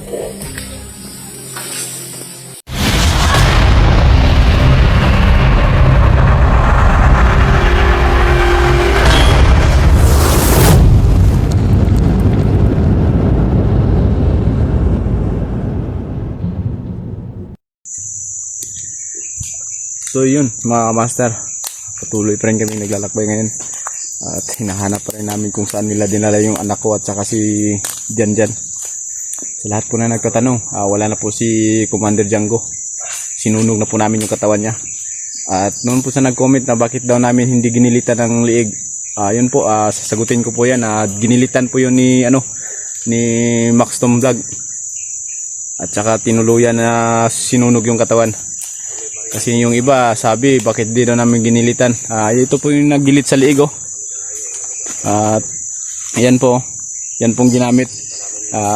So yun mga master, patuloy pa rin kami naglalakbay ngayon at hinahanap pa rin namin kung saan nila dinala yung anak ko at saka si Janjan. Sa lahat po na nagtatanong, wala na po si Commander Django, sinunog na po namin yung katawan niya. At noon po sa nag-comment na bakit daw namin hindi ginilitan ng liig, yun po, sasagutin ko po yan. Ginilitan po yun ni Max Tom Vlog at saka tinuluyan na sinunog yung katawan. Kasi yung iba sabi bakit di daw namin ginilitan. Ito po yung naggilit sa liig, oh. At yan po, yan pong ginamit.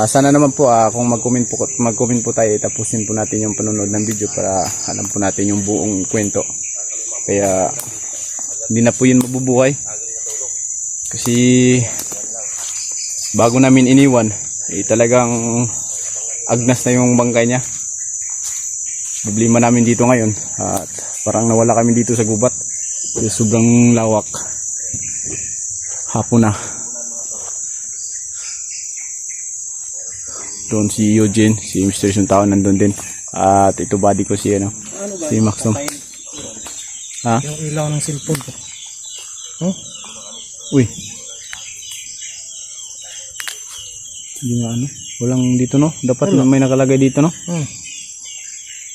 Sana naman po kung mag-comment po tayo, tapusin po natin yung panonood ng video para alam po natin yung buong kwento. Kaya hindi na po yun mabubuhay. Kasi bago namin iniwan, talagang agnas na yung bangkay niya. Problema namin dito ngayon at parang nawala kami dito sa gubat. Sobrang lawak. Hapon na. Doon si Eugene, si Mr. Suntao nandun din. At ito buddy ko si si Max. Ha? Yung ilaw ng cellphone ko. Uy. Hindi nga walang dito dapat may nakalagay dito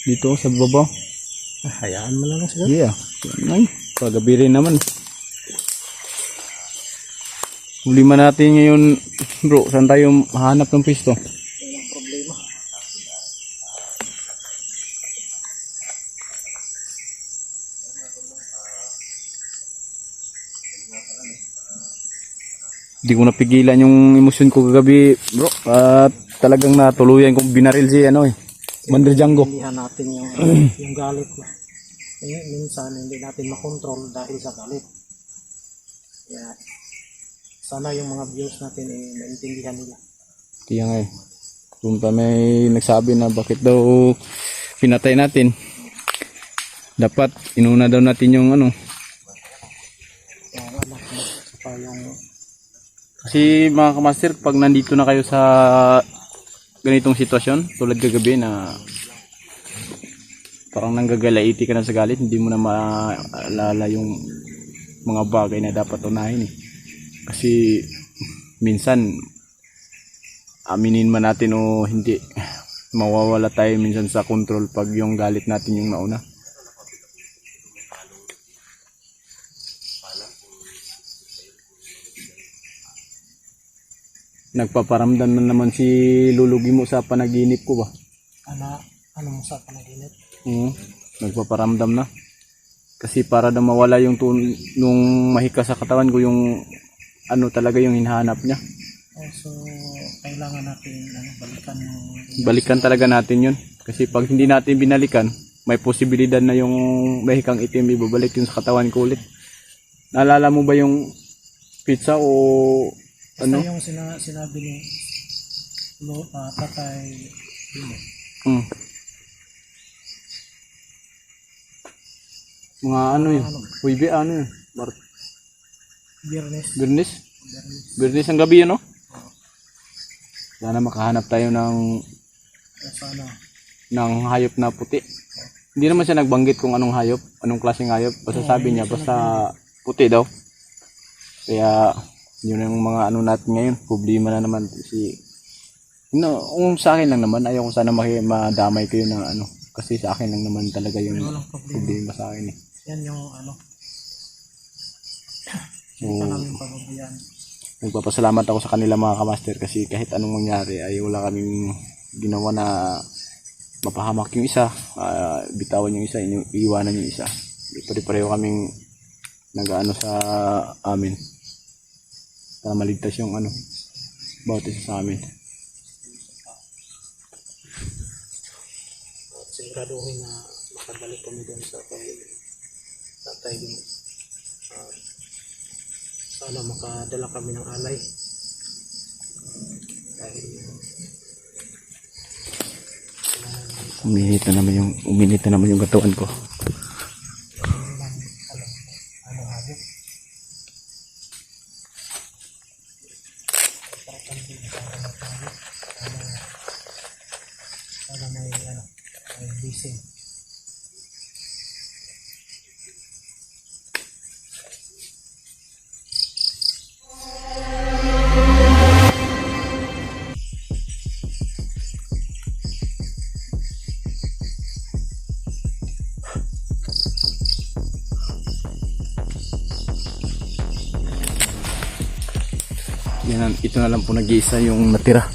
dito sa baba. Hayaan mo lang siguro. Yeah. Ay, pagabi rin naman. Problema natin ngayon, bro. Saan tayo mahanap ng pisto? Walang problema. Hindi ko napigilan yung emosyon ko kagabi, bro. At talagang natuluyan kong binaril si Commander Django. Hindihan natin yung galit na. Minsan hindi natin makontrol dahil sa galit. Kaya sana yung mga viewers natin maintindihan nila. Kaya nga kung pa may nagsabi na bakit daw pinatay natin, dapat inuna daw natin yung Yung anak mo, saka yung... Kasi mga kamaster, pag nandito na kayo sa ganitong sitwasyon, tulad kagabi na parang nanggagalaiti ka na sa galit, hindi mo na maalala yung mga bagay na dapat unahin Kasi minsan aminin man natin o hindi, mawawala tayo minsan sa control pag yung galit natin yung nauna. Nagpaparamdam na naman si Lulugi mo sa panaginip ko ba? Ano mo sa panaginip? Nagpaparamdam na. Kasi para daw mawala yung nung mahika sa katawan ko yung talaga yung hinahanap niya. So kailangan natin balikan talaga natin yun. Kasi pag hindi natin binalikan, may posibilidad na yung mahikang itim ibabalik yun sa katawan ko ulit. Naalala mo ba yung pizza o basta yung sinabi ni Tatay Dino? Mga yun? Huibe yun? Biyernes ang gabi yun, Sana makahanap tayo ng hayop na puti. Hindi naman siya nagbanggit kung anong hayop, anong klaseng hayop. Basta sabi niya, basta puti daw. Kaya yun yung mga natin ngayon. Problema na naman sa akin lang naman, ayaw ko sana madamay kayo ng kasi sa akin lang naman talaga yung problema sa akin Yan yung So, nagpapasalamat ako sa kanila mga kamaster kasi kahit anong mangyari ay wala kaming ginawa na mapahamak yung isa, bitawan yung isa, iiwanan yung isa. Pare-pareho kaming nag-ano sa amin para maligtas yung bawat isa sa amin. Siguraduhin na makabalik kami doon sa Tatay Dino. Sana makadala kami ng alay dahil Uminit na naman yung katawan ko. Para may bising. Yan, ito na lang po nag-iisa yung natira.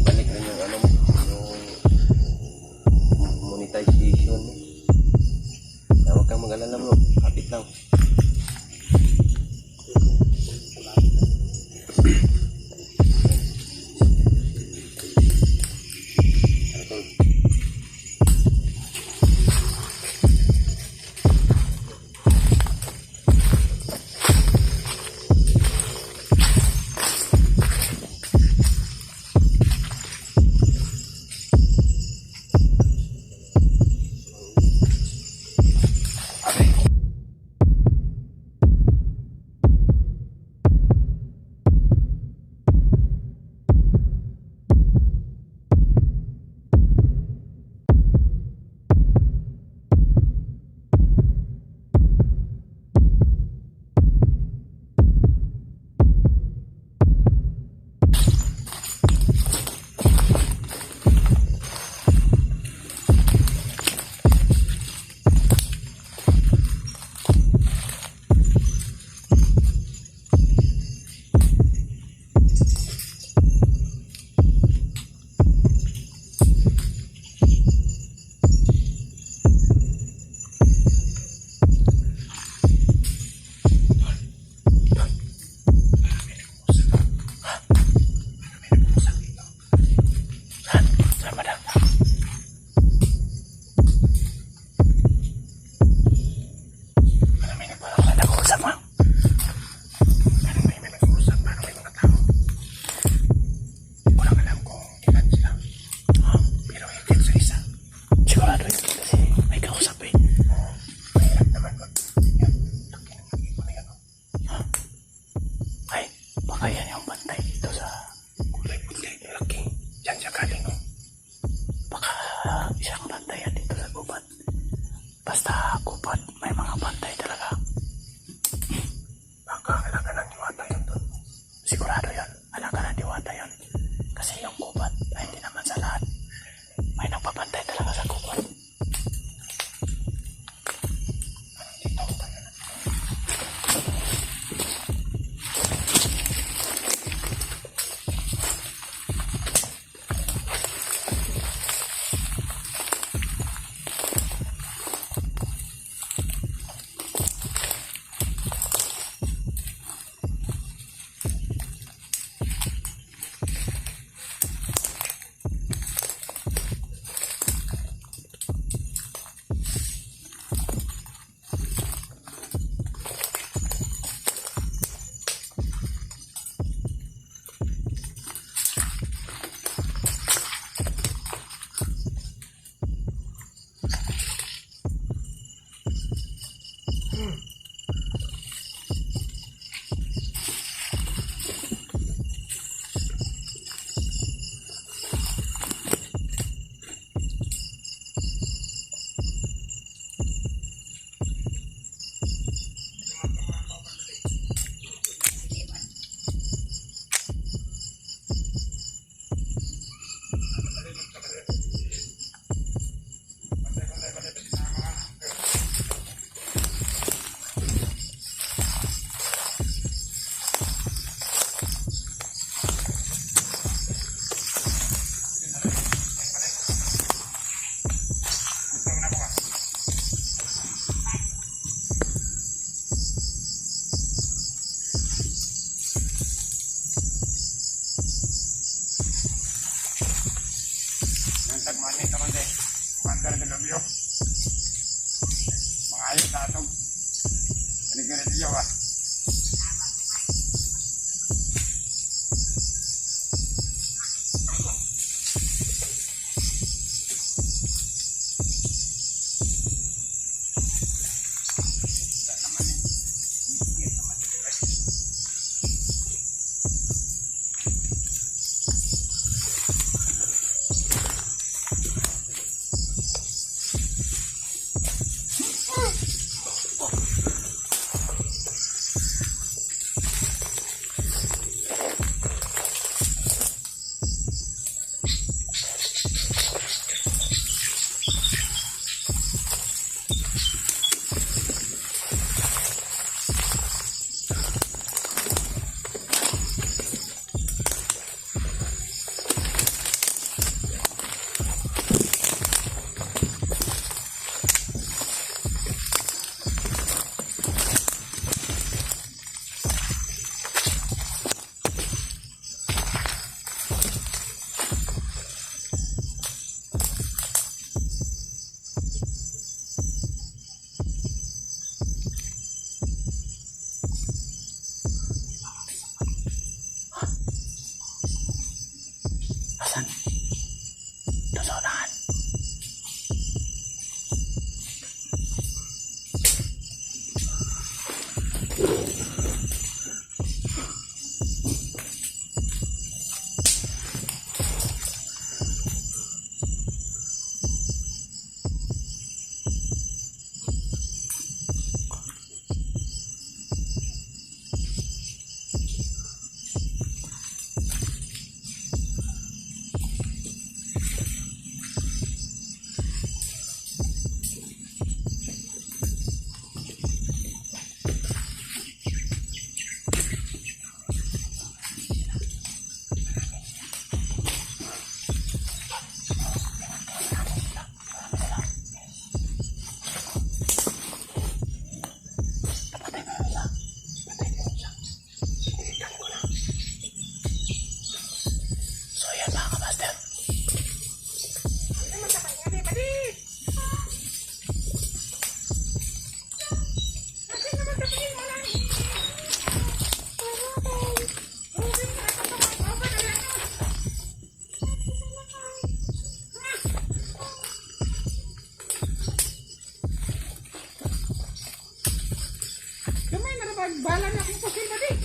Balik rin yung yung monetization. Huwag kang mag-alala bro, kapit lang. Basta gubat, may mga bantay talaga. Baka alaga ng diwata yun doon. Sigurado yun, alaga ng diwata yun. Kasi yung gubat ay hindi naman sa lahat. May nagpapantay talaga sa gubat. Bala na akong pasin na di.